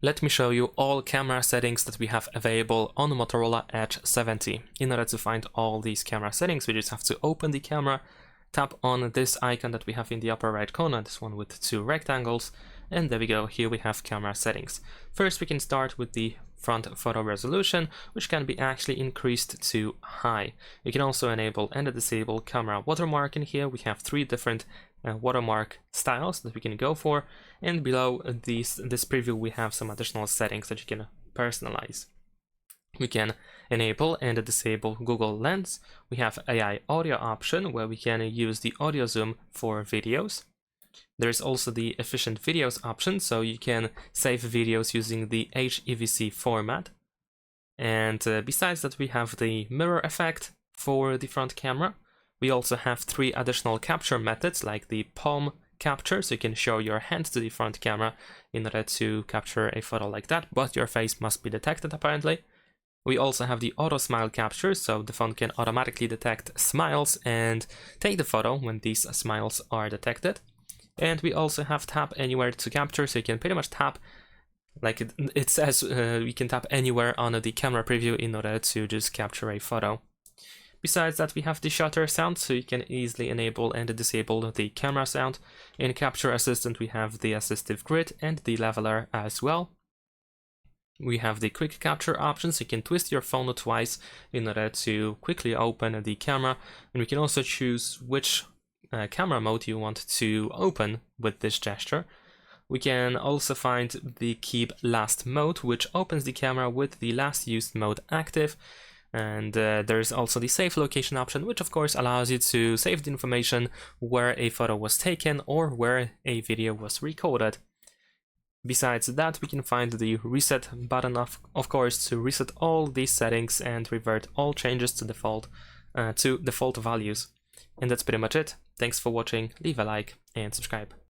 Let me show you all camera settings that we have available on the Motorola Edge 70. In order to find all these camera settings, we just have to open the camera, tap on this icon that we have in the upper right corner, this one with two rectangles, and there we go, here we have camera settings. First we can start with the front photo resolution, which can be actually increased to high. You can also enable and disable camera watermark. In here we have three different watermark styles that we can go for, and below this preview we have some additional settings that you can personalize. We can enable and disable Google Lens. We have AI audio option where we can use the audio zoom for videos. There's also the efficient videos option, so you can save videos using the HEVC format. And besides that, we have the mirror effect for the front camera. We also have three additional capture methods, like the palm capture, so you can show your hand to the front camera in order to capture a photo like that, but your face must be detected apparently. We also have the auto smile capture, so the phone can automatically detect smiles and take the photo when these smiles are detected. And we also have tap anywhere to capture, so you can pretty much tap, like it says, we can tap anywhere on the camera preview in order to just capture a photo. Besides that, we have the shutter sound, so you can easily enable and disable the camera sound. In Capture Assistant, we have the assistive grid and the leveler as well. We have the quick capture option, so you can twist your phone twice in order to quickly open the camera, and we can also choose which camera mode you want to open with this gesture. We can also find the Keep Last mode, which opens the camera with the last used mode active. And there's also the Save Location option, which of course allows you to save the information where a photo was taken or where a video was recorded. Besides that, we can find the Reset button, of course, to reset all these settings and revert all changes to default values. And that's pretty much it. Thanks for watching, leave a like and subscribe.